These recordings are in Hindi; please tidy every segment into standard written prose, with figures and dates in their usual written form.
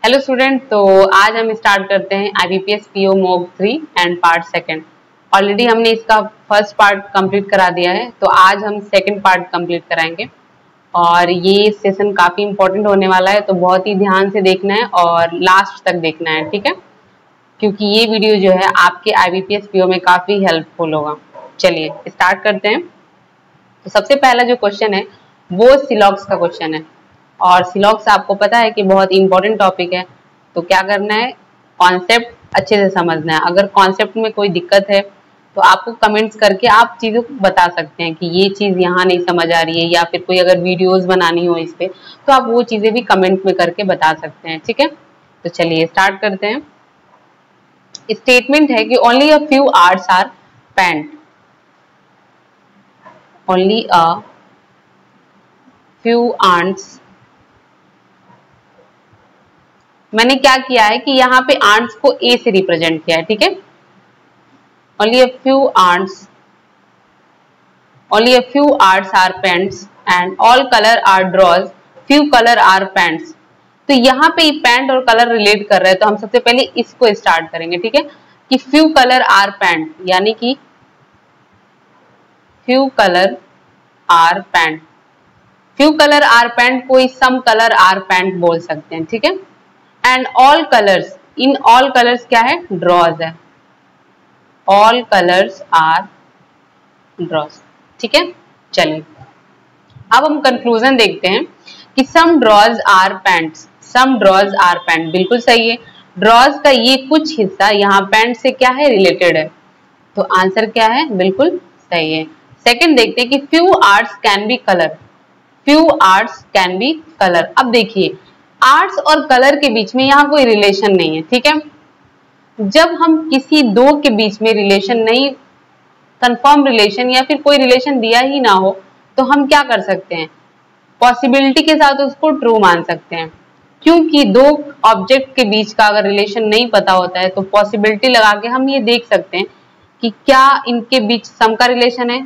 हेलो स्टूडेंट, तो आज हम स्टार्ट करते हैं IBPS PO mock 3 and part second. Already हमने इसका फर्स्ट पार्ट कंप्लीट करा दिया है, तो आज हम सेकंड पार्ट कंप्लीट कराएंगे और ये सेशन काफी इंपॉर्टेंट होने वाला है, तो बहुत ही ध्यान से देखना है और लास्ट तक देखना है, ठीक है, क्योंकि ये वीडियो जो है आपके IBPS PO में काफी हेल्पफुल होगा। चलिए स्टार्ट करते हैं। तो सबसे पहला जो क्वेश्चन है वो सिलॉक्स का क्वेश्चन है और सिलॉक्स आपको पता है कि बहुत इंपॉर्टेंट टॉपिक है। तो क्या करना है, कॉन्सेप्ट अच्छे से समझना है। अगर कॉन्सेप्ट में कोई दिक्कत है तो आपको कमेंट्स करके आप चीज़ों को बता सकते हैं कि ये चीज़ यहाँ नहीं समझ आ रही है, या फिर कोई अगर वीडियोस बनानी हो इस पे तो आप वो चीज़ें भी कमेंट में करके बता सकते हैं, ठीक है। तो चलिए स्टार्ट करते हैं। स्टेटमेंट है कि only a few arts are paint, only a few arts. मैंने क्या किया है कि यहाँ पे आर्ट्स को ए से रिप्रेजेंट किया है, ठीक है। Only a few arts, only a few arts are paints and all colour are draws, few colour are paints. तो यहाँ पे पेंट और कलर रिलेट कर रहे हैं, तो हम सबसे पहले इसको स्टार्ट करेंगे, ठीक है, कि फ्यू कलर आर पेंट, यानी कि few colour are paint. Few colour are paint को सम कलर आर पेंट बोल सकते हैं, ठीक है। And all colours, in all colours क्या है, ड्रॉज है। ऑल कलर्स आर ड्रॉज, ठीक है। चलिए अब हम कंक्लूजन देखते हैं कि some drawers are pants, some drawers are pant, बिल्कुल सही है। ड्रॉज का ये कुछ हिस्सा यहाँ पैंट से क्या है, रिलेटेड है, तो आंसर क्या है, बिल्कुल सही है। सेकंड देखते हैं कि few arts can B colour, few arts can B colour. अब देखिए आर्ट्स और कलर के बीच में यहाँ कोई रिलेशन नहीं है, ठीक है। जब हम किसी दो के बीच में रिलेशन नहीं, कंफर्म रिलेशन या फिर कोई रिलेशन दिया ही ना हो, तो हम क्या कर सकते हैं, पॉसिबिलिटी के साथ उसको ट्रू मान सकते हैं। क्योंकि दो ऑब्जेक्ट के बीच का अगर रिलेशन नहीं पता होता है तो पॉसिबिलिटी लगा के हम ये देख सकते हैं कि क्या इनके बीच सम का रिलेशन है,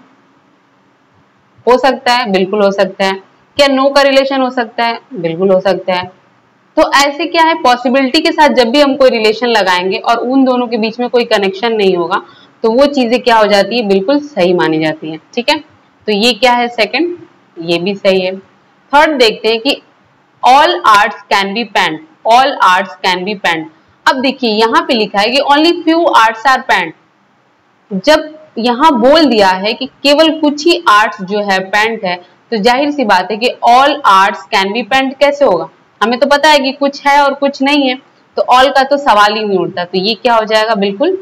हो सकता है, बिल्कुल हो सकता है। क्या नो का रिलेशन हो सकता है, बिल्कुल हो सकता है। तो ऐसे क्या है, पॉसिबिलिटी के साथ जब भी हम कोई रिलेशन लगाएंगे और उन दोनों के बीच में कोई कनेक्शन नहीं होगा तो वो चीजें क्या हो जाती है, बिल्कुल सही मानी जाती है, ठीक है। तो ये क्या है, सेकंड, ये भी सही है। थर्ड देखते हैं कि all arts can be paint, all arts can be paint. अब देखिए यहाँ पे लिखा है कि only few arts are paint. जब यहाँ बोल दिया है कि केवल कुछ ही आर्ट्स जो है पेंट है, तो जाहिर सी बात है कि all arts can be paint कैसे होगा। हमें तो पता है कि कुछ है और कुछ नहीं है, तो ऑल का तो सवाल ही नहीं उठता। तो ये क्या हो जाएगा, बिल्कुल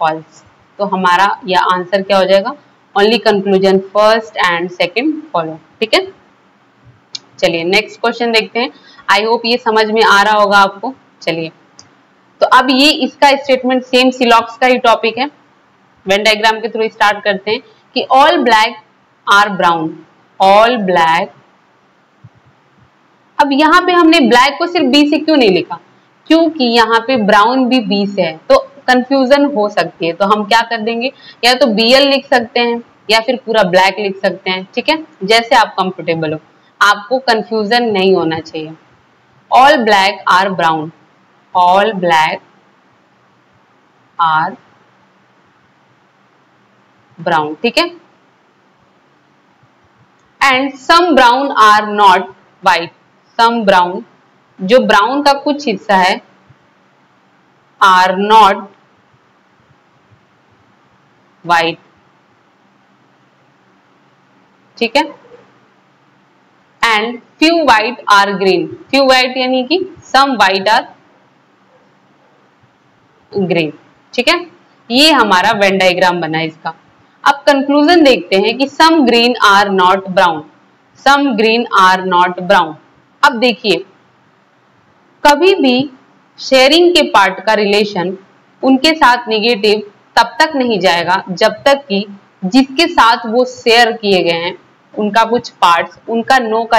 फॉल्स। तो हमारा यह आंसर क्या हो जाएगा, only conclusion first and second follow, ठीक है। चलिए नेक्स्ट क्वेश्चन देखते हैं। आई होप ये समझ में आ रहा होगा आपको। चलिए तो अब ये इसका स्टेटमेंट सेम सिलॉक्स का ही टॉपिक है। वेन डायग्राम के थ्रू स्टार्ट करते हैं कि all black are brown, all black. अब यहाँ पे हमने ब्लैक को सिर्फ बी से क्यों नहीं लिखा, क्योंकि यहाँ पे ब्राउन भी बी से है, तो कंफ्यूजन हो सकती है। तो हम क्या कर देंगे, या तो BL लिख सकते हैं या फिर पूरा ब्लैक लिख सकते हैं, ठीक है, जैसे आप कंफर्टेबल हो, आपको कंफ्यूजन नहीं होना चाहिए। All black are brown, all black are brown, ठीक है। And some brown are not white, some brown, जो ब्राउन का कुछ हिस्सा है, आर नॉट व्हाइट, ठीक है। And few white are green, few white यानी कि सम व्हाइट आर ग्रीन, ठीक है। ये हमारा वेन डायग्राम बना है इसका। अब कंक्लूजन देखते हैं कि some green are not brown, some green are not brown. अब देखिए कभी भी शेयरिंग के पार्ट का रिलेशन उनके साथ निगेटिव तब तक नहीं जाएगा जब तक कि जिसके साथ वो शेयर किए गए हैं उनका कुछ पार्ट्स, उनका नो का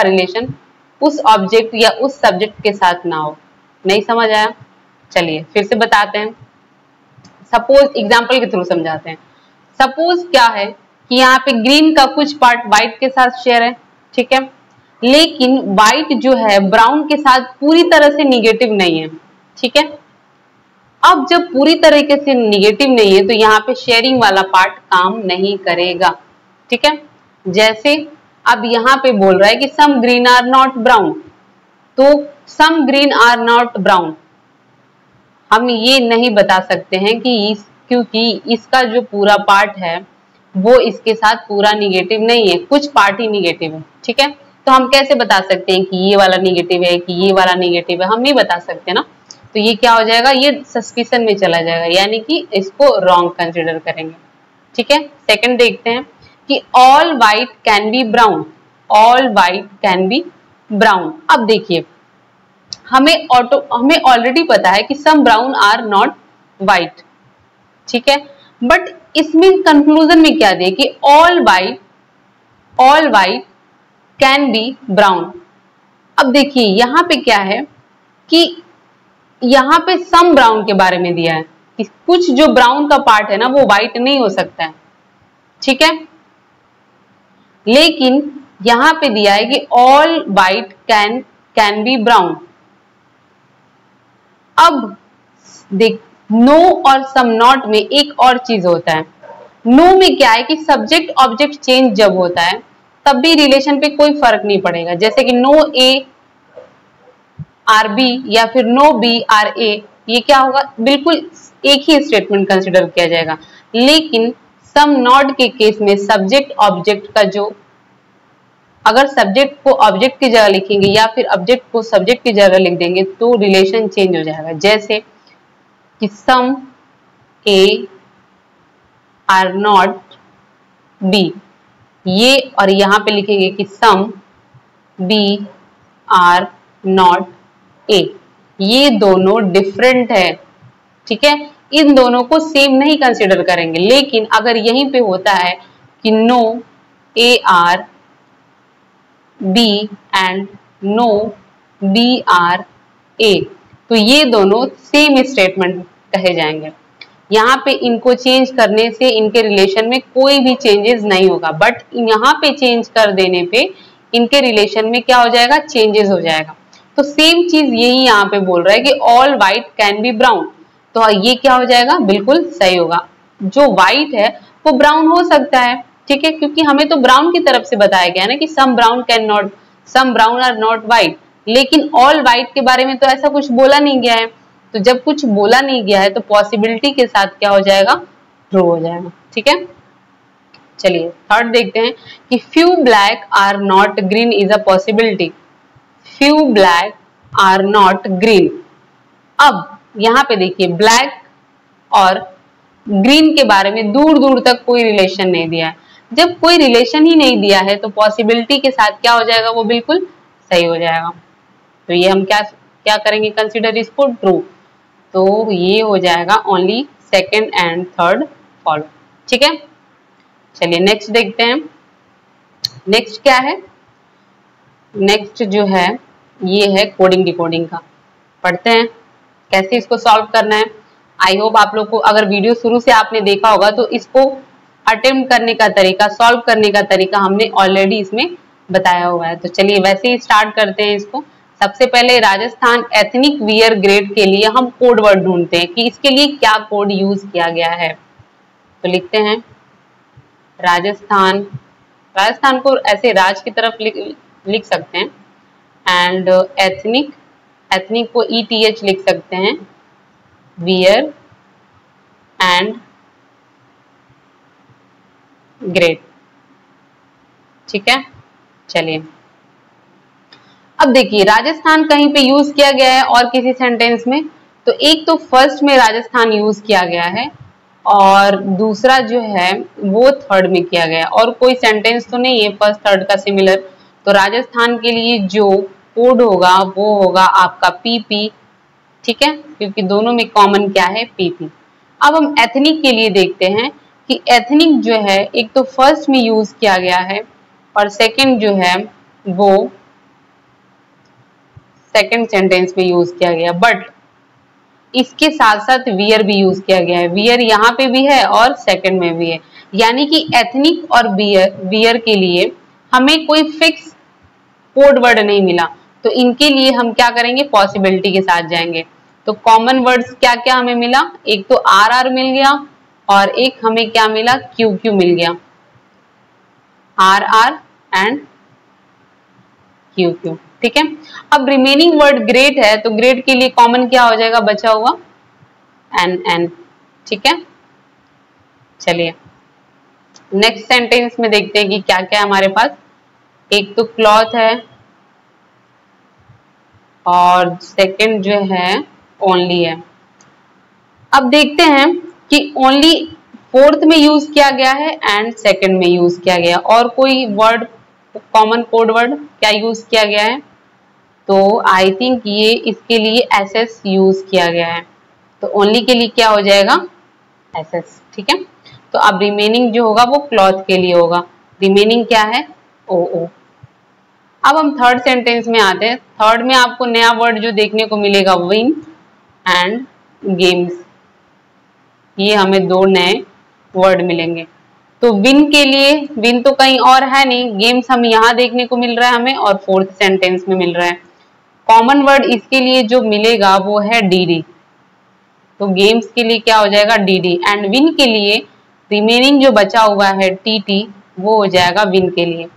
रिलेशन उस ऑब्जेक्ट या उस सब्जेक्ट के साथ ना हो। नहीं समझ आया, चलिए फिर से बताते हैं। सपोज एग्जांपल के थ्रू समझाते हैं। सपोज क्या है कि यहाँ पे ग्रीन का कुछ पार्ट व्हाइट के साथ शेयर है, ठीक है। लेकिन व्हाइट जो है ब्राउन के साथ पूरी तरह से निगेटिव नहीं है, ठीक है। अब जब पूरी तरीके से निगेटिव नहीं है तो यहाँ पे शेयरिंग वाला पार्ट काम नहीं करेगा, ठीक है। जैसे अब यहाँ पे बोल रहा है कि some green are not brown, तो some green are not brown हम ये नहीं बता सकते हैं कि क्योंकि इसका जो पूरा पार्ट है वो इसके साथ पूरा निगेटिव नहीं है, कुछ पार्ट ही निगेटिव है, ठीक है। तो हम कैसे बता सकते हैं कि ये वाला निगेटिव है कि ये वाला निगेटिव है, हम नहीं बता सकते ना। तो ये क्या हो जाएगा, ये सस्पिशन में चला जाएगा, यानी कि इसको रॉन्ग कंसिडर करेंगे, ठीक है। सेकंड देखते हैं कि all white can be brown, all white can be brown. अब देखिए हमें ऑलरेडी पता है कि सम ब्राउन आर नॉट व्हाइट, ठीक है। बट इसमें कंक्लूजन में क्या दे कि all white can be brown. अब देखिए यहाँ पे क्या है कि यहाँ पे सम ब्राउन के बारे में दिया है कि कुछ जो ब्राउन का पार्ट है ना वो व्हाइट नहीं हो सकता है, ठीक है। लेकिन यहाँ पे दिया है कि all white can be brown. अब देख नो और सम नॉट में एक और चीज होता है। नो में क्या है कि सब्जेक्ट ऑब्जेक्ट चेंज जब होता है तब भी रिलेशन पे कोई फर्क नहीं पड़ेगा, जैसे कि नो ए आर बी या फिर नो बी आर ए, ये क्या होगा, बिल्कुल एक ही स्टेटमेंट कंसिडर किया जाएगा। लेकिन सम नॉट के केस में सब्जेक्ट ऑब्जेक्ट का जो, अगर सब्जेक्ट को ऑब्जेक्ट की जगह लिखेंगे या फिर ऑब्जेक्ट को सब्जेक्ट की जगह लिख देंगे तो रिलेशन चेंज हो जाएगा। जैसे कि some A are not B, ये और यहां पे लिखेंगे कि some B are not A, ये दोनों डिफरेंट है, ठीक है। इन दोनों को सेम नहीं कंसिडर करेंगे। लेकिन अगर यहीं पे होता है कि no A are B and no B are A, तो ये दोनों सेम स्टेटमेंट कहे जाएंगे। यहाँ पे इनको चेंज करने से इनके रिलेशन में कोई भी चेंजेस नहीं होगा, बट यहाँ पे चेंज कर देने पे इनके रिलेशन में क्या हो जाएगा, चेंजेस हो जाएगा। तो सेम चीज यही यहाँ पे बोल रहा है कि all white can be brown, तो ये क्या हो जाएगा, बिल्कुल सही होगा। जो व्हाइट है वो ब्राउन हो सकता है, ठीक है, क्योंकि हमें तो ब्राउन की तरफ से बताया गया ना कि सम ब्राउन आर नॉट व्हाइट। लेकिन ऑल व्हाइट के बारे में तो ऐसा कुछ बोला नहीं गया है, तो जब कुछ बोला नहीं गया है तो पॉसिबिलिटी के साथ क्या हो जाएगा, ट्रू हो जाएगा, ठीक है। चलिए थर्ड देखते हैं कि few black are not green is a possibility, few black are not green. अब यहाँ पे देखिए ब्लैक और ग्रीन के बारे में दूर दूर तक कोई रिलेशन नहीं दिया है। जब कोई रिलेशन ही नहीं दिया है तो पॉसिबिलिटी के साथ क्या हो जाएगा, वो बिल्कुल सही हो जाएगा। तो ये हम क्या करेंगे, कंसिडर इसको ट्रू, तो ये हो जाएगा only second and third follow, ठीक है। चलिए नेक्स्ट देखते हैं। नेक्स्ट क्या है, नेक्स्ट जो है ये है कोडिंग डिकोडिंग का। पढ़ते हैं कैसे इसको सॉल्व करना है। आई होप आप लोग को अगर वीडियो शुरू से आपने देखा होगा तो इसको अटेम्प्ट करने का तरीका, सॉल्व करने का तरीका हमने ऑलरेडी इसमें बताया हुआ है। तो चलिए वैसे ही स्टार्ट करते हैं इसको। सबसे पहले राजस्थान एथनिक वियर ग्रेड के लिए हम कोड वर्ड ढूंढते हैं कि इसके लिए क्या कोड यूज किया गया है। तो लिखते हैं राजस्थान, राजस्थान को ऐसे राज की तरफ लिख सकते हैं, एंड एथनिक को ETH लिख सकते हैं, वियर एंड ग्रेड, ठीक है। चलिए अब देखिए राजस्थान कहीं पे यूज किया गया है और किसी सेंटेंस में, तो एक तो फर्स्ट में राजस्थान यूज किया गया है और दूसरा जो है वो थर्ड में किया गया है, और कोई सेंटेंस तो नहीं है फर्स्ट थर्ड का सिमिलर। तो राजस्थान के लिए जो कोड होगा वो होगा आपका PP, ठीक है, क्योंकि दोनों में कॉमन क्या है, PP। अब हम एथनिक के लिए देखते हैं कि एथनिक जो है एक तो फर्स्ट में यूज किया गया है और सेकंड जो है वो सेकंड सेंटेंस में यूज किया गया, बट इसके साथ साथ वियर भी यूज किया गया है। वियर यहाँ पे भी है और सेकंड में भी है, यानी कि एथनिक और वियर के लिए हमें कोई फिक्स कोड वर्ड नहीं मिला, तो इनके लिए हम क्या करेंगे, पॉसिबिलिटी के साथ जाएंगे। तो कॉमन वर्ड्स क्या क्या हमें मिला, एक तो आर आर मिल गया और एक हमें क्या मिला, क्यू क्यू मिल गया, R R and Q Q. ठीक है, अब रिमेनिंग वर्ड ग्रेट है, तो ग्रेट के लिए कॉमन क्या हो जाएगा बचा हुआ, एन एन। ठीक है, चलिए नेक्स्ट सेंटेंस में देखते हैं कि क्या क्या हमारे पास। एक तो क्लॉथ है और सेकंड जो है ओनली है। अब देखते हैं कि ओनली फोर्थ में यूज किया गया है एंड सेकंड में यूज किया गया, और कोई वर्ड कॉमन कोड वर्ड क्या यूज किया गया है, तो आई थिंक ये इसके लिए एसएस यूज किया गया है, तो ओनली के लिए क्या हो जाएगा, एसएस। ठीक है, तो अब रिमेनिंग जो होगा वो क्लॉथ के लिए होगा, रिमेनिंग क्या है, ओ ओ। अब हम थर्ड सेंटेंस में आते हैं। थर्ड में आपको नया वर्ड जो देखने को मिलेगा, विन एंड गेम्स, ये हमें दो नए वर्ड मिलेंगे। तो विन के लिए, विन तो कहीं और है नहीं, गेम्स हम यहाँ देखने को मिल रहा है हमें और फोर्थ सेंटेंस में मिल रहा है। कॉमन वर्ड इसके लिए जो मिलेगा वो है डीडी, तो गेम्स के लिए क्या हो जाएगा, डीडी, एंड विन के लिए रिमेनिंग जो बचा हुआ है टीटी, वो हो जाएगा विन के लिए।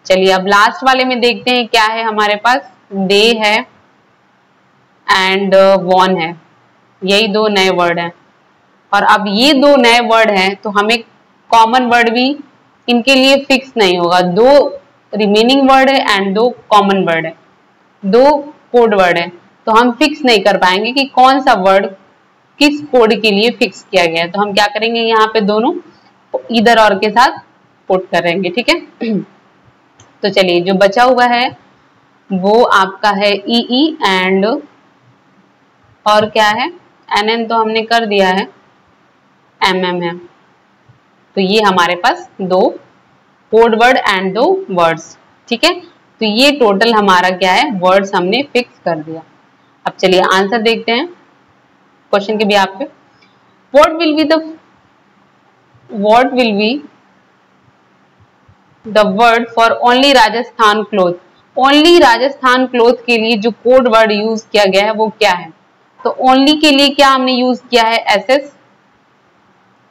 चलिए अब लास्ट वाले में देखते हैं क्या है हमारे पास, डे है एंड वॉन है, यही दो नए वर्ड हैं। और अब ये दो नए वर्ड हैं तो हमें कॉमन वर्ड भी इनके लिए फिक्स नहीं होगा, दो रिमेनिंग वर्ड है एंड दो कॉमन वर्ड है, दो कोड वर्ड है, तो हम फिक्स नहीं कर पाएंगे कि कौन सा वर्ड किस कोड के लिए फिक्स किया गया है। तो हम क्या करेंगे, यहाँ पे दोनों इधर और के साथ पुट करेंगे। ठीक है, तो चलिए जो बचा हुआ है वो आपका है ई एंड और क्या है, एन तो हमने कर दिया है, एम है। तो ये हमारे पास दो कोड वर्ड एंड दो वर्ड्स। ठीक है, तो ये टोटल हमारा क्या है, वर्ड्स हमने फिक्स कर दिया। अब चलिए आंसर देखते हैं क्वेश्चन के भी आपके। What will be the word for only Rajasthan cloth, only Rajasthan cloth के लिए जो कोड वर्ड यूज किया गया है वो क्या है, तो ओनली के लिए क्या हमने यूज किया है, एसएस,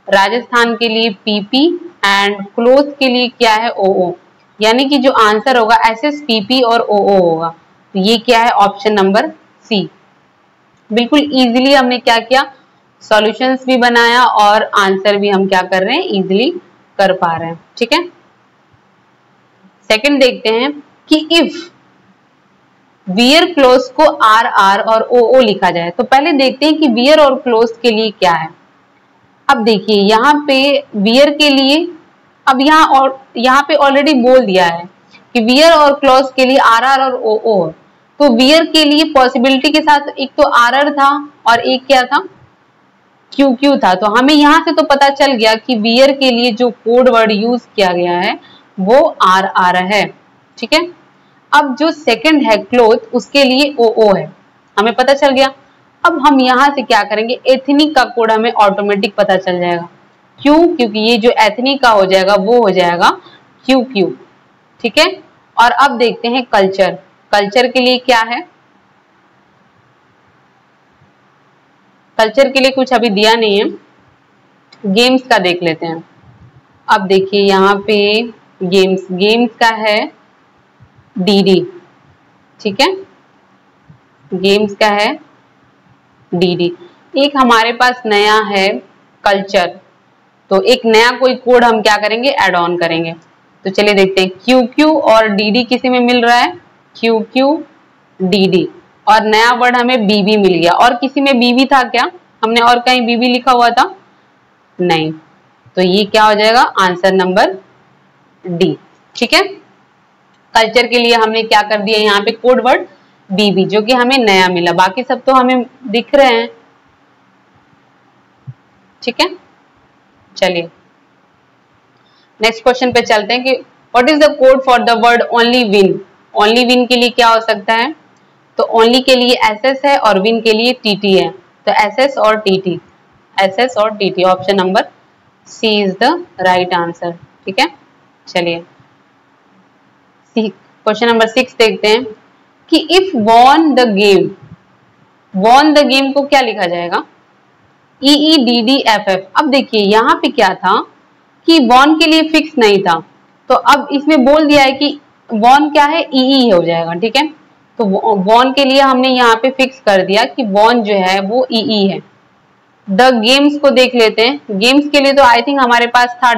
राजस्थान के लिए पीपी एंड क्लोथ के लिए क्या है, ओओ, यानी कि जो आंसर होगा एसएस पीपी और ओओ होगा। तो ये क्या है, ऑप्शन नंबर सी। बिल्कुल इजीली हमने क्या किया, सॉल्यूशंस भी बनाया और आंसर भी हम क्या कर रहे हैं, इजीली कर पा रहे हैं। ठीक है, सेकंड देखते हैं कि इफ वियर क्लोज को आर आर और ओ ओ लिखा जाए, तो पहले देखते हैं कि वियर और क्लोज के लिए क्या है। अब देखिए यहाँ पे वियर के लिए, अब यहाँ पे ऑलरेडी बोल दिया है कि वियर और क्लोज के लिए आर आर और ओ ओ, तो वियर के लिए पॉसिबिलिटी के साथ एक तो आर आर था और एक क्या था, क्यू क्यू था। तो हमें यहाँ से तो पता चल गया कि वियर के लिए जो कोड वर्ड यूज किया गया है वो आर आर है। ठीक है, अब जो सेकंड है क्लोथ, उसके लिए ओ ओ है, हमें पता चल गया। अब हम यहाँ से क्या करेंगे, एथनिक का कोड हमें ऑटोमेटिक पता चल जाएगा, क्यों, क्योंकि ये जो एथनिक का हो जाएगा वो हो जाएगा क्यू क्यू। ठीक है, और अब देखते हैं कल्चर, कल्चर के लिए क्या है, कल्चर के लिए कुछ अभी दिया नहीं है, गेम्स का देख लेते हैं। अब देखिए यहाँ पे गेम्स, गेम्स का है डीडी। ठीक है, गेम्स का है डीडी। एक हमारे पास नया है कल्चर, तो एक नया कोई कोड हम क्या करेंगे, ऐड ऑन करेंगे। तो चलिए देखते हैं, क्यू क्यू और डीडी किसी में मिल रहा है, क्यू क्यू डीडी, और नया वर्ड हमें बीबी मिल गया। और किसी में बीबी था क्या, हमने और कहीं बीबी लिखा हुआ था, नहीं, तो ये क्या हो जाएगा, आंसर नंबर डी। ठीक है, कल्चर के लिए हमने क्या कर दिया, यहाँ पे कोड वर्ड बीबी, जो कि हमें नया मिला, बाकी सब तो हमें दिख रहे हैं। ठीक है, चलिए नेक्स्ट क्वेश्चन पे चलते हैं कि what is the code for the word only win, only win के लिए क्या हो सकता है, तो ओनली के लिए एसएस है और विन के लिए टीटी है, तो एसएस और टीटी, एसएस और TT, option number C is the right answer. ठीक है, चलिए क्वेश्चन नंबर 6 देखते हैं कि if won the game, won the game को क्या लिखा जाएगा? EEDDFF। अब देखिए यहाँ पे क्या था कि वॉन के लिए फिक्स नहीं था, तो अब इसमें बोल दिया है कि वॉन क्या है, EE हो जाएगा, ठीक है। तो वॉन के लिए हमने यहाँ पे फिक्स कर दिया कि वॉन जो है वो EE है। द गेम्स को देख लेते हैं। गेम्स के लिए तो आई थिंक हमारे पास था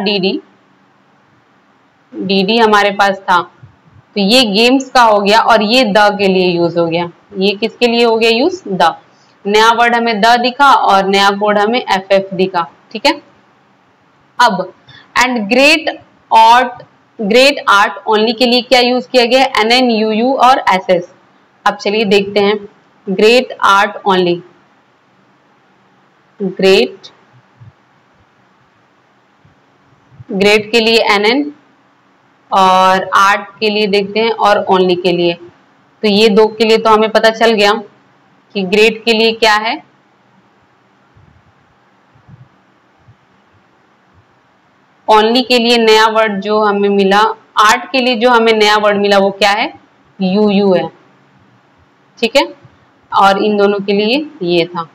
DD हमारे पास था, तो ये गेम्स का हो गया और ये द के लिए यूज हो गया। ये किसके लिए हो गया यूज? द। नया वर्ड हमें द दिखा और नया कोड हमें FF दिखा, ठीक है। अब एंड ग्रेट आर्ट ओनली के लिए क्या यूज किया गया? NNUU और SS। अब चलिए देखते हैं ग्रेट आर्ट ओनली। ग्रेट के लिए NN और आर्ट के लिए देखते हैं और ओनली के लिए। तो ये दो के लिए तो हमें पता चल गया कि ग्रेट के लिए क्या है, ओनली के लिए नया वर्ड जो हमें मिला, आर्ट के लिए जो हमें नया वर्ड मिला वो क्या है? UU है, ठीक है। और इन दोनों के लिए ये था।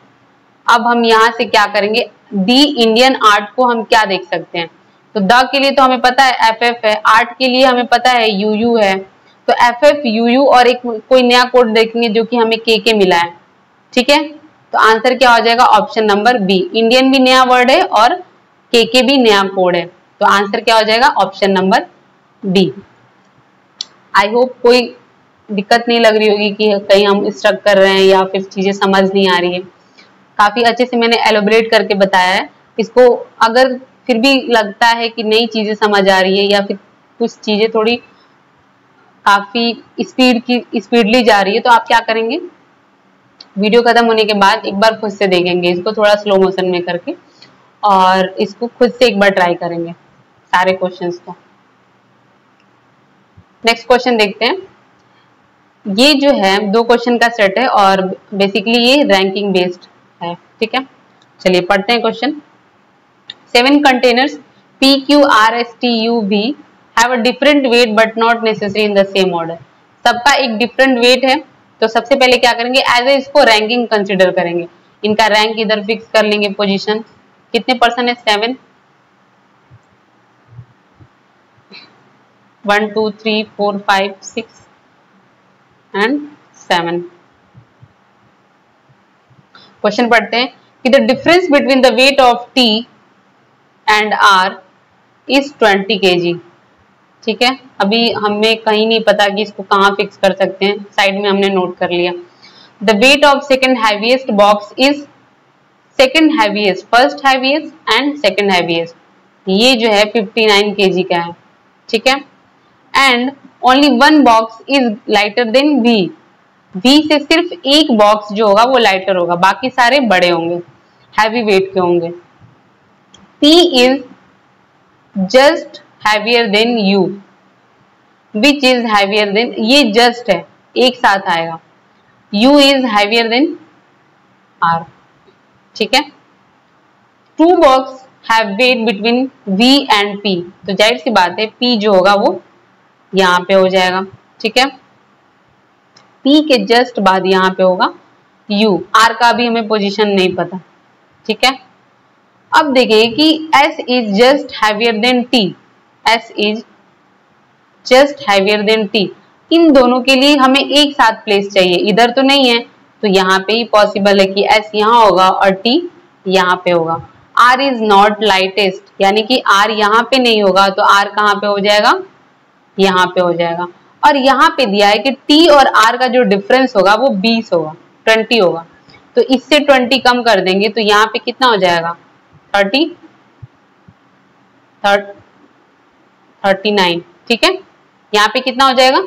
अब हम यहां से क्या करेंगे? दी इंडियन आर्ट को हम क्या देख सकते हैं? तो द के लिए तो हमें पता है FF है, आर्ट के लिए हमें पता है UU है, तो FF UU और एक कोई नया कोड देखेंगे जो कि हमें KK मिला है, ठीक है। तो आंसर क्या हो जाएगा? Option number B. इंडियन भी नया वर्ड है और KK भी नया कोड है, तो आंसर क्या हो जाएगा? Option number B. I hope कोई दिक्कत नहीं लग रही होगी कि कहीं हम स्ट्रक कर रहे हैं या फिर चीजें समझ नहीं आ रही है। काफी अच्छे से मैंने एलोबरेट करके बताया है इसको। अगर फिर भी लगता है कि नई चीजें समझ आ रही है या फिर कुछ चीजें थोड़ी काफी स्पीडली जा रही है, तो आप क्या करेंगे? वीडियो खत्म होने के बाद एक बार खुद से देखेंगे इसको थोड़ा स्लो मोशन में करके, और इसको खुद से एक बार ट्राई करेंगे सारे क्वेश्चंस को। नेक्स्ट क्वेश्चन देखते हैं। ये जो है 2 क्वेश्चन का सेट है और बेसिकली ये रैंकिंग बेस्ड है, ठीक है। चलिए पढ़ते हैं question. 7 containers PQRSTUV have a different weight but not necessary in the same order. सबका एक डिफरेंट वेट है, तो सबसे पहले क्या करेंगे? एज ए इसको रैंकिंग कंसिडर करेंगे। इनका रैंक इधर फिक्स कर लेंगे, पोजीशन कितने पर्सन है? 7, 1 2 3 4 5 6 एंड 7। क्वेश्चन पढ़ते हैं कि the difference between the weight of T and R is 20 kg, ठीक है। अभी हमें कहीं नहीं पता कि इसको कहाँ फिक्स कर सकते हैं, साइड में हमने नोट कर लिया। The weight of second heaviest box is second heaviest, first heaviest and second heaviest. ये जो है 59 kg का है, ठीक है। And only 1 box is lighter than V। V से सिर्फ एक बॉक्स जो होगा वो लाइटर होगा, बाकी सारे बड़े होंगे, हैवी वेट के होंगे। P is just heavier than U, which is heavier than, ये जस्ट है एक साथ आएगा, U is heavier than R, ठीक है। 2 box have weight between V and P, तो जाहिर सी बात है P जो होगा वो यहाँ पे हो जाएगा, ठीक है। P के जस्ट बाद यहाँ पे होगा U, R का भी हमें पोजीशन नहीं पता, ठीक है। अब देखिए कि S is just heavier then T, S is just heavier then T। इन दोनों के लिए हमें एक साथ प्लेस चाहिए, इधर तो नहीं है, तो यहाँ पे ही पॉसिबल है कि S यहाँ होगा और T यहाँ पे होगा। R इज नॉट लाइटेस्ट, यानी कि R यहाँ पे नहीं होगा, तो R कहाँ पे हो जाएगा? यहाँ पे हो जाएगा। और यहाँ पे दिया है कि T और R का जो डिफरेंस होगा वो 20 होगा, 20 होगा, तो इससे 20 कम कर देंगे तो यहाँ पे कितना हो जाएगा? 39, ठीक है। यहाँ पे कितना हो जाएगा?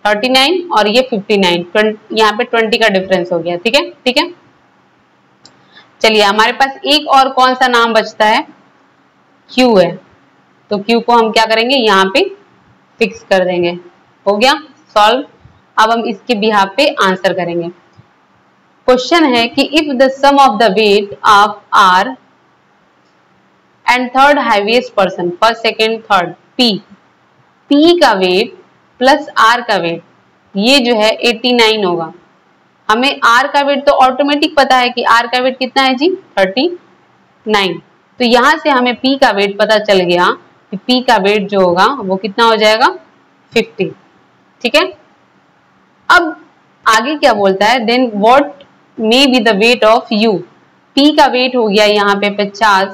39 और ये 59, यहाँ पे 20 का डिफरेंस हो गया, ठीक है, ठीक है। चलिए हमारे पास एक और कौन सा नाम बचता है? Q है, तो Q को हम क्या करेंगे? यहाँ पे फिक्स कर देंगे। हो गया सॉल्व। अब हम इसके बिहाफ पे आंसर करेंगे। क्वेश्चन है कि if the sum of the weight of R and third heaviest person, first second third P का वेट प्लस आर का वेट, ये जो है 89 होगा। हमें आर का वेट तो ऑटोमेटिक पता है कि आर का वेट कितना है जी 39। तो यहां से हमें पी का वेट पता चल गया कि पी का वेट जो होगा वो कितना हो जाएगा 50। ठीक है, अब आगे क्या बोलता है, then what may be the weight of U. P का वेट हो गया यहाँ पे 50,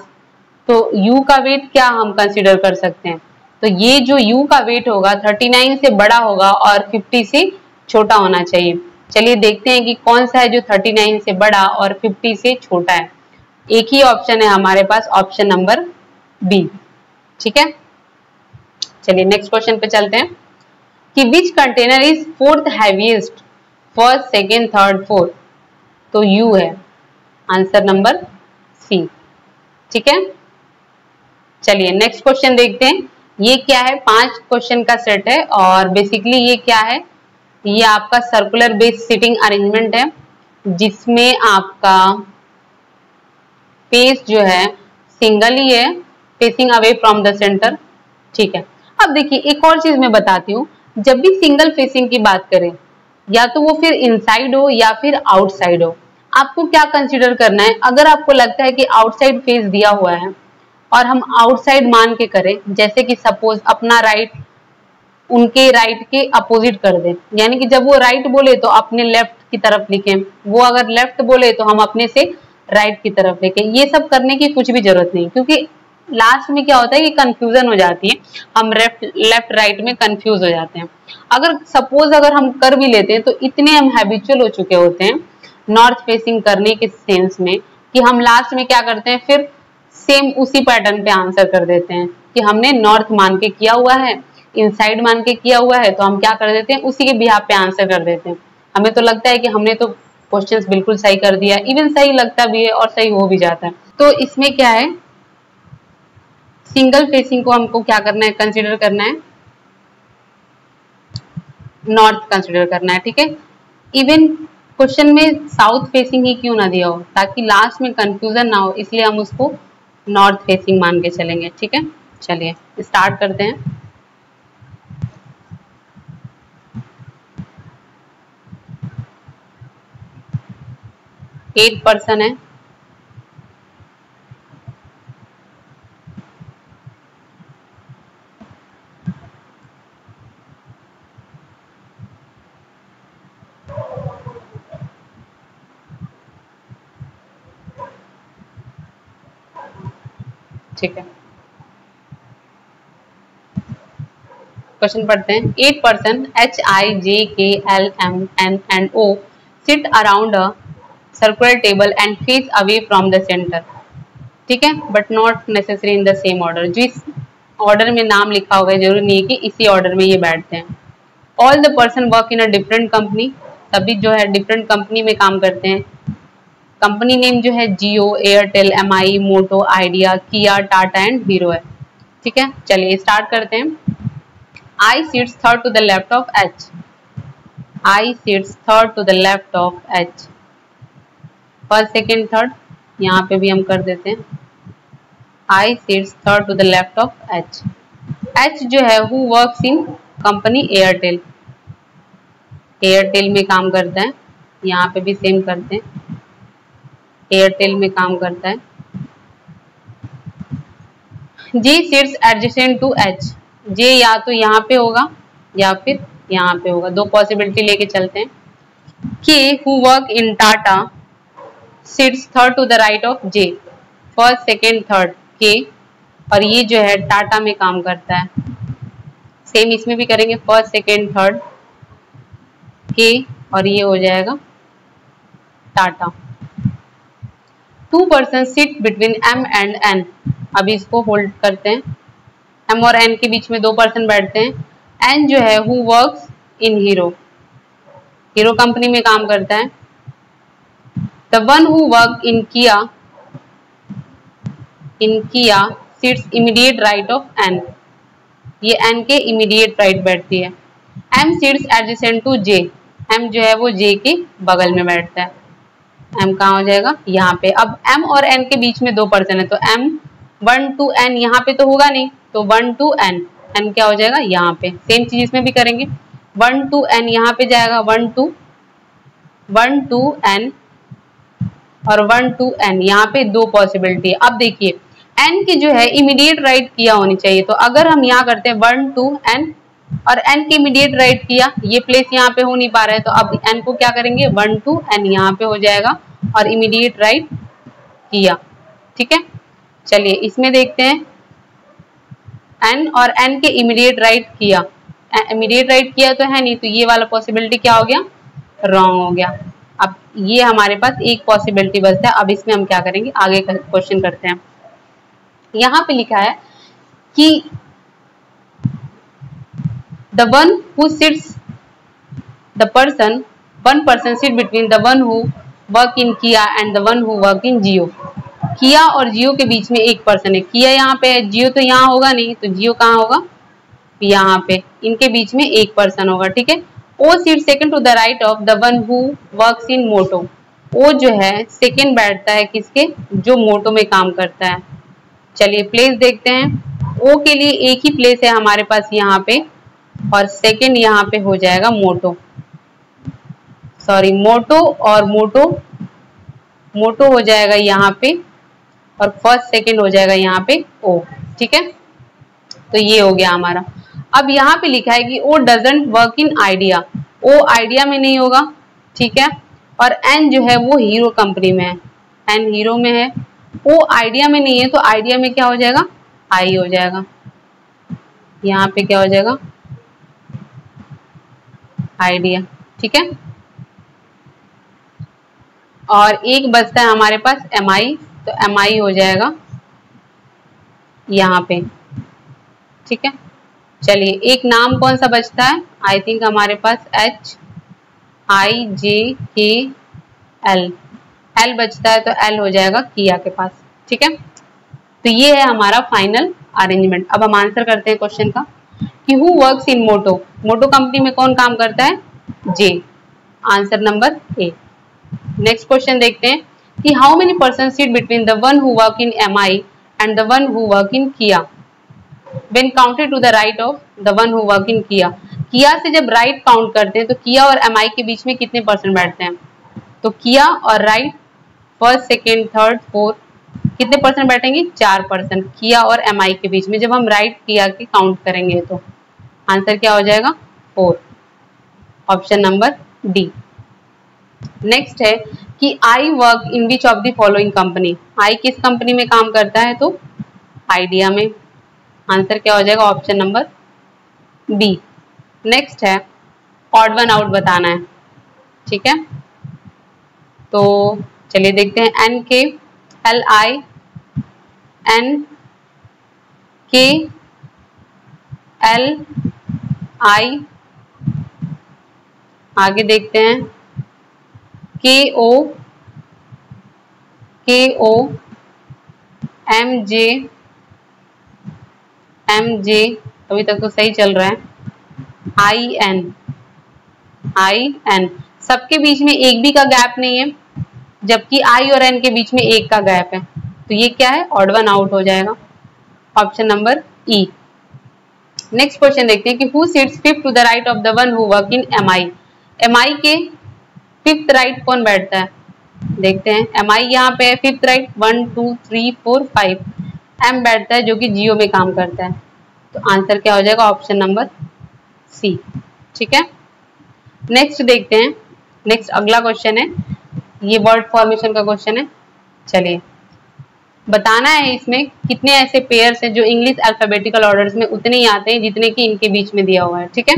तो यू का वेट क्या हम कंसिडर कर सकते हैं, तो ये जो यू का वेट होगा 39 से बड़ा होगा और 50 से छोटा होना चाहिए। चलिए देखते हैं कि कौन सा है जो 39 से बड़ा और 50 से छोटा है। एक ही ऑप्शन है हमारे पास, ऑप्शन नंबर बी। ठीक है, चलिए नेक्स्ट क्वेश्चन पे चलते हैं कि which container is fourth heaviest, first second third fourth, तो यू है आंसर नंबर सी। ठीक है, चलिए नेक्स्ट क्वेश्चन देखते हैं। ये क्या है, 5 क्वेश्चन का सेट है और बेसिकली ये क्या है, ये आपका सर्कुलर बेस सिटिंग अरेंजमेंट है जिसमें आपका पेज जो है सिंगल ही है, facing away from the centre. ठीक है, अब देखिए एक और चीज मैं बताती हूँ, जब भी सिंगल फेसिंग की बात करें या तो वो फिर इनसाइड हो या फिर आउटसाइड हो, आपको क्या कंसीडर करना है। अगर आपको लगता है कि आउटसाइड फेस दिया हुआ है और हम आउटसाइड मान के करें, जैसे कि सपोज अपना राइट उनके राइट के अपोजिट कर दें, यानी कि जब वो राइट बोले तो अपने लेफ्ट की तरफ लिखें, वो अगर लेफ्ट बोले तो हम अपने से राइट की तरफ लिखें। ये सब करने की कुछ भी जरूरत नहीं, क्योंकि लास्ट में क्या होता है कि कंफ्यूजन हो जाती है, हम लेफ्ट राइट में कंफ्यूज हो जाते हैं। अगर सपोज अगर हम कर भी लेते हैं तो इतने हम हैबिचुअल हो चुके होते हैं नॉर्थ फेसिंग करने के सेंस में कि हम लास्ट में क्या करते हैं, फिर सेम उसी पैटर्न पे आंसर कर देते हैं कि हमने नॉर्थ मान के किया हुआ है, इनसाइड मान के किया हुआ है, तो हम क्या कर देते हैं उसी के बिहाफ पे आंसर कर देते हैं। हमें तो लगता है कि हमने तो क्वेश्चंस बिल्कुल सही कर दिया, इवन सही लगता भी है और सही हो भी जाता है। तो इसमें क्या है, सिंगल फेसिंग को हमको क्या करना है, कंसीडर करना है, नॉर्थ कंसीडर करना है। ठीक है, इवन क्वेश्चन में साउथ फेसिंग ही क्यों ना दिया हो, ताकि लास्ट में कंफ्यूजन ना हो, इसलिए हम उसको नॉर्थ फेसिंग मान के चलेंगे। ठीक है, चलिए स्टार्ट करते हैं। एट पर्सन है, ठीक है, क्वेश्चन पढ़ते हैं। 8 person HIJKLMNO seat around a circular table and face away from the centre. ठीक है, but not necessary in the same order. जिस ऑर्डर में नाम लिखा होगा जरूरी नहीं है कि इसी ऑर्डर में ये बैठते हैं। All the person work in a different company, सभी जो है डिफरेंट कंपनी में काम करते हैं। कंपनी नेम जो है जियो, एयरटेल, MI, मोटो, आइडिया, किया, टाटा एंड हीरो है। ठीक है, चलिए स्टार्ट करते हैं। I sits third to the left of H. I sits third to the left of H. First second third यहाँ पे भी हम कर देते हैं। I sits third to the left of H. H जो है who works in company Airtel, Airtel में काम करता है, यहाँ पे भी सेम करते हैं, एयरटेल में काम करता है। J sits adjacent to H. J या तो यहाँ पे होगा या फिर यहाँ पे होगा, दो पॉसिबिलिटी लेके चलते हैं। K who work in Tata sits third to the right of J. First second third K, और ये जो है टाटा में काम करता है। सेम इसमें भी करेंगे, फर्स्ट सेकेंड थर्ड K और ये हो जाएगा Tata. 2 person sit between M and N। अभी इसको होल्ड करते हैं, M और N के बीच में 2 पर्सन बैठते हैं। N जो है who works in Hero, Hero company में काम करता है। The one who work in Kia sits immediate right of N। ये N के इमीडिएट राइट बैठती है। M sits adjacent to J। M जो है वो J के बगल में बैठता है। M कहाँ हो जाएगा, यहाँ पे। अब M और N के बीच में 2 पर्सन है, तो M 1 to N यहाँ पे तो होगा नहीं, तो 1 to N n क्या हो जाएगा यहाँ पे, सेम चीज इसमें भी करेंगे, 1 to n यहाँ पे जाएगा 1 to n और 1 to n, यहाँ पे दो पॉसिबिलिटी है। अब देखिए n की जो है इमीडिएट राइट किया होनी चाहिए, तो अगर हम यहाँ करते हैं 1 to n और n की इमीडिएट राइट किया, ये प्लेस यहाँ पे हो नहीं पा रहा है, तो अब n को क्या करेंगे 1 to n यहाँ पे हो जाएगा और इमीडिएट राइट किया। ठीक है, चलिए इसमें देखते हैं n और n के इमीडिएट राइट किया, इमीडिएट राइट किया तो है नहीं, तो ये वाला पॉसिबिलिटी क्या हो गया, रॉन्ग हो गया। अब ये हमारे पास एक पॉसिबिलिटी बचता है। अब इसमें हम क्या करेंगे, आगे का क्वेश्चन करते हैं। यहाँ पे लिखा है कि the one who sits the person one person sit between the one who work in Kia and the one who work in Jio। किया और जियो के बीच में एक पर्सन है, किया यहाँ पे है, जियो तो यहाँ होगा नहीं, तो जियो कहाँ होगा, यहाँ पे, इनके बीच में एक पर्सन होगा। ठीक है, O seat second to the right of the one who works in Moto. O जो है सेकंड बैठता है किसके, जो मोटो में काम करता है। चलिए प्लेस देखते हैं, ओ के लिए एक ही प्लेस है हमारे पास यहाँ पे, और सेकंड यहाँ पे हो जाएगा मोटो, सॉरी मोटो और मोटो हो जाएगा यहाँ पे, और फर्स्ट सेकंड हो जाएगा यहाँ पे ओ। ठीक है, तो ये हो गया हमारा। अब यहाँ पे लिखा है कि O doesn't work in Idea, O Idea में नहीं होगा। ठीक है, और एन जो है वो हीरो कंपनी में है, एन हीरो में है, ओ आइडिया में नहीं है, तो आइडिया में क्या हो जाएगा, आई हो जाएगा, यहाँ पे क्या हो जाएगा, आइडिया। ठीक है, और एक बचता है हमारे पास एम आई, तो एम आई हो जाएगा यहाँ पे। ठीक है, चलिए एक नाम कौन सा बचता है, आई थिंक हमारे पास HIJKL, एल बचता है, तो एल हो जाएगा किया के पास। ठीक है, तो ये है हमारा फाइनल अरेंजमेंट। अब हम आंसर करते हैं क्वेश्चन का कि who works in Moto, Moto company में कौन काम करता है, J, answer number A. Next question देखते हैं कि how many person seat between the one who work in MI and the one who work in Kia when counted to the right of the one who work in किया। किया से जब राइट काउंट करते हैं तो किया और MI के बीच में कितने पर्सन बैठते हैं, तो किया और right first second third fourth कितने पर्सन बैठेंगे, 4 पर्सन किया और MI के बीच में, जब हम राइट किया के काउंट करेंगे तो आंसर क्या हो जाएगा 4, ऑप्शन नंबर डी। नेक्स्ट है कि I work in which of the following company, I किस कंपनी में काम करता है, तो आइडिया में, आंसर क्या हो जाएगा ऑप्शन नंबर बी। नेक्स्ट है ऑड वन आउट बताना है। ठीक है, तो चलिए देखते हैं NKLI NKLI, आगे देखते हैं KO MJ, अभी तक तो सही चल रहा है, IN, सबके बीच में एक भी का गैप नहीं है, जबकि I और N के बीच में एक का गैप है, तो ये क्या है, ऑड वन आउट हो जाएगा, option number E. Next question देखते हैं कि who sits fifth to the right of the one who work in MI, MI के फिफ्थ राइट कौन बैठता है, देखते हैं MI यहाँ पे फिफ्थ राइट 1 2 3 4 5, M बैठता है जो कि जियो में काम करता है, तो आंसर क्या हो जाएगा ऑप्शन नंबर सी। ठीक है, नेक्स्ट देखते हैं, नेक्स्ट अगला क्वेश्चन है, ये वर्ड फॉर्मेशन का क्वेश्चन है। चलिए बताना है इसमें कितने ऐसे पेयर्स हैं जो इंग्लिश अल्फाबेटिकल ऑर्डर्स में उतने ही आते हैं जितने कि इनके बीच में दिया हुआ है। ठीक है,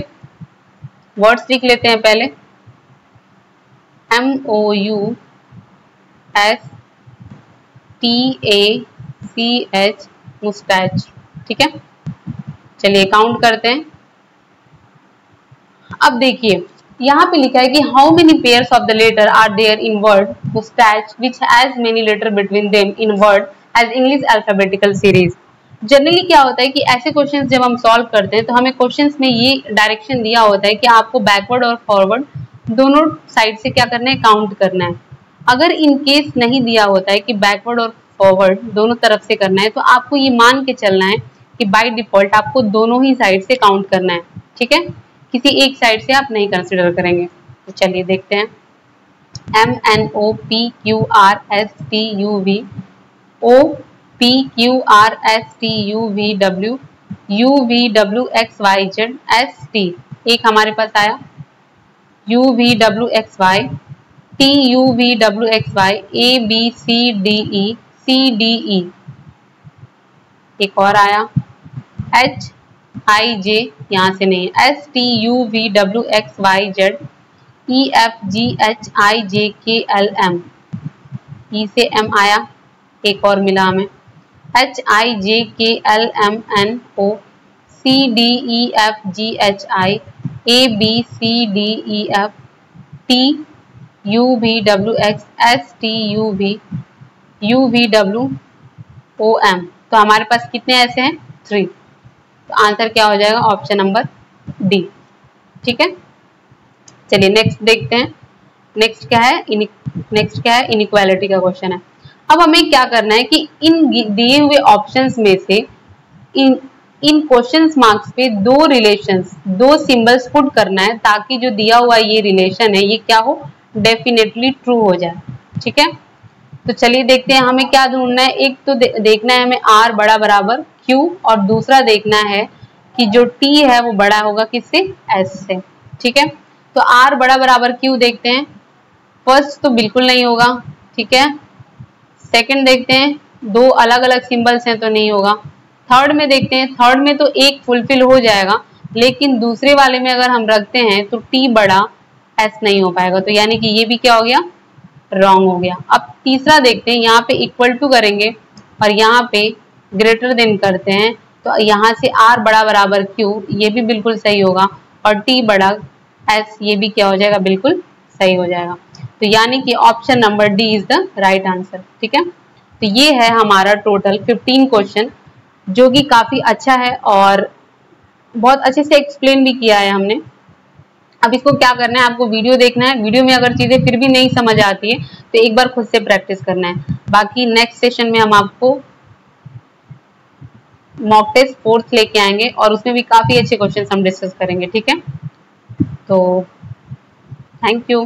वर्ड्स लिख लेते हैं पहले, MOUSTACH, मुस्टैच। ठीक है, चलिए काउंट करते हैं। अब देखिए यहाँ पे लिखा है कि how many pairs of the letter are there in word mustache which has many letter between them in word as English alphabetical series. Generally क्या होता है कि ऐसे क्वेश्चंस जब हम सॉल्व करते हैं तो हमें क्वेश्चंस में ये डायरेक्शन दिया होता है कि आपको बैकवर्ड और फॉरवर्ड दोनों साइड से क्या करना है, काउंट करना है। अगर इन केस नहीं दिया होता है कि बैकवर्ड और फॉरवर्ड दोनों तरफ से करना है, तो आपको ये मान के चलना है कि बाय डिफॉल्ट आपको दोनों ही साइड से काउंट करना है, ठीक है, किसी एक साइड से आप नहीं कंसिडर करेंगे। तो चलिए देखते हैं। MNOPQRSTUV OPQRSTUVW UVWXYZST, एक हमारे पास आया UVWXY, TUVWXY, ABCDE CDE, एक और आया HIJ, यहाँ से नहीं, STUVWXYZ EFGHIJKLM, E से M आया, एक और मिला हमें HIJKLMNO CDEFGHI ABCDEF TUVWX STUV UVWOM। तो हमारे पास कितने ऐसे हैं? 3। तो आंसर क्या हो जाएगा? ऑप्शन नंबर डी, ठीक है। चलिए नेक्स्ट देखते हैं। नेक्स्ट क्या है? इनइक्वालिटी का क्वेश्चन है। अब हमें क्या करना है कि इन दिए हुए ऑप्शंस में से इन क्वेश्चंस मार्क्स पे दो रिलेशंस, दो सिंबल्स पुट करना है, ताकि जो दिया हुआ ये रिलेशन है ये क्या हो? डेफिनेटली ट्रू हो जाए, ठीक है। तो चलिए देखते हैं हमें क्या ढूंढना है। एक तो देखना है हमें r बड़ा बराबर q, और दूसरा देखना है कि जो t है वो बड़ा होगा किससे? s से, ठीक है। तो r बड़ा बराबर q देखते हैं। फर्स्ट तो बिल्कुल नहीं होगा, ठीक है। सेकंड देखते हैं, दो अलग अलग सिंबल्स हैं तो नहीं होगा। थर्ड में देखते हैं, थर्ड में तो एक फुलफिल हो जाएगा, लेकिन दूसरे वाले में अगर हम रखते हैं तो t बड़ा s नहीं हो पाएगा, तो यानी कि ये भी क्या हो गया? रॉन्ग हो गया। अब तीसरा देखते हैं, यहाँ पे इक्वल टू करेंगे और यहाँ पे ग्रेटर देन करते हैं, तो यहाँ से r बड़ा बराबर q, ये भी बिल्कुल सही होगा, और t बड़ा s, ये भी क्या हो जाएगा? बिल्कुल सही हो जाएगा। तो यानी कि option number D is the right answer, ठीक है। तो ये है हमारा टोटल 15 क्वेश्चन, जो कि काफी अच्छा है और बहुत अच्छे से एक्सप्लेन भी किया है हमने। अब इसको क्या करना है, आपको वीडियो देखना है। वीडियो में अगर चीजें फिर भी नहीं समझ आती है तो एक बार खुद से प्रैक्टिस करना है। बाकी नेक्स्ट सेशन में हम आपको मॉक टेस्ट 4th लेके आएंगे और उसमें भी काफी अच्छे क्वेश्चन हम डिस्कस करेंगे, ठीक है। तो थैंक यू।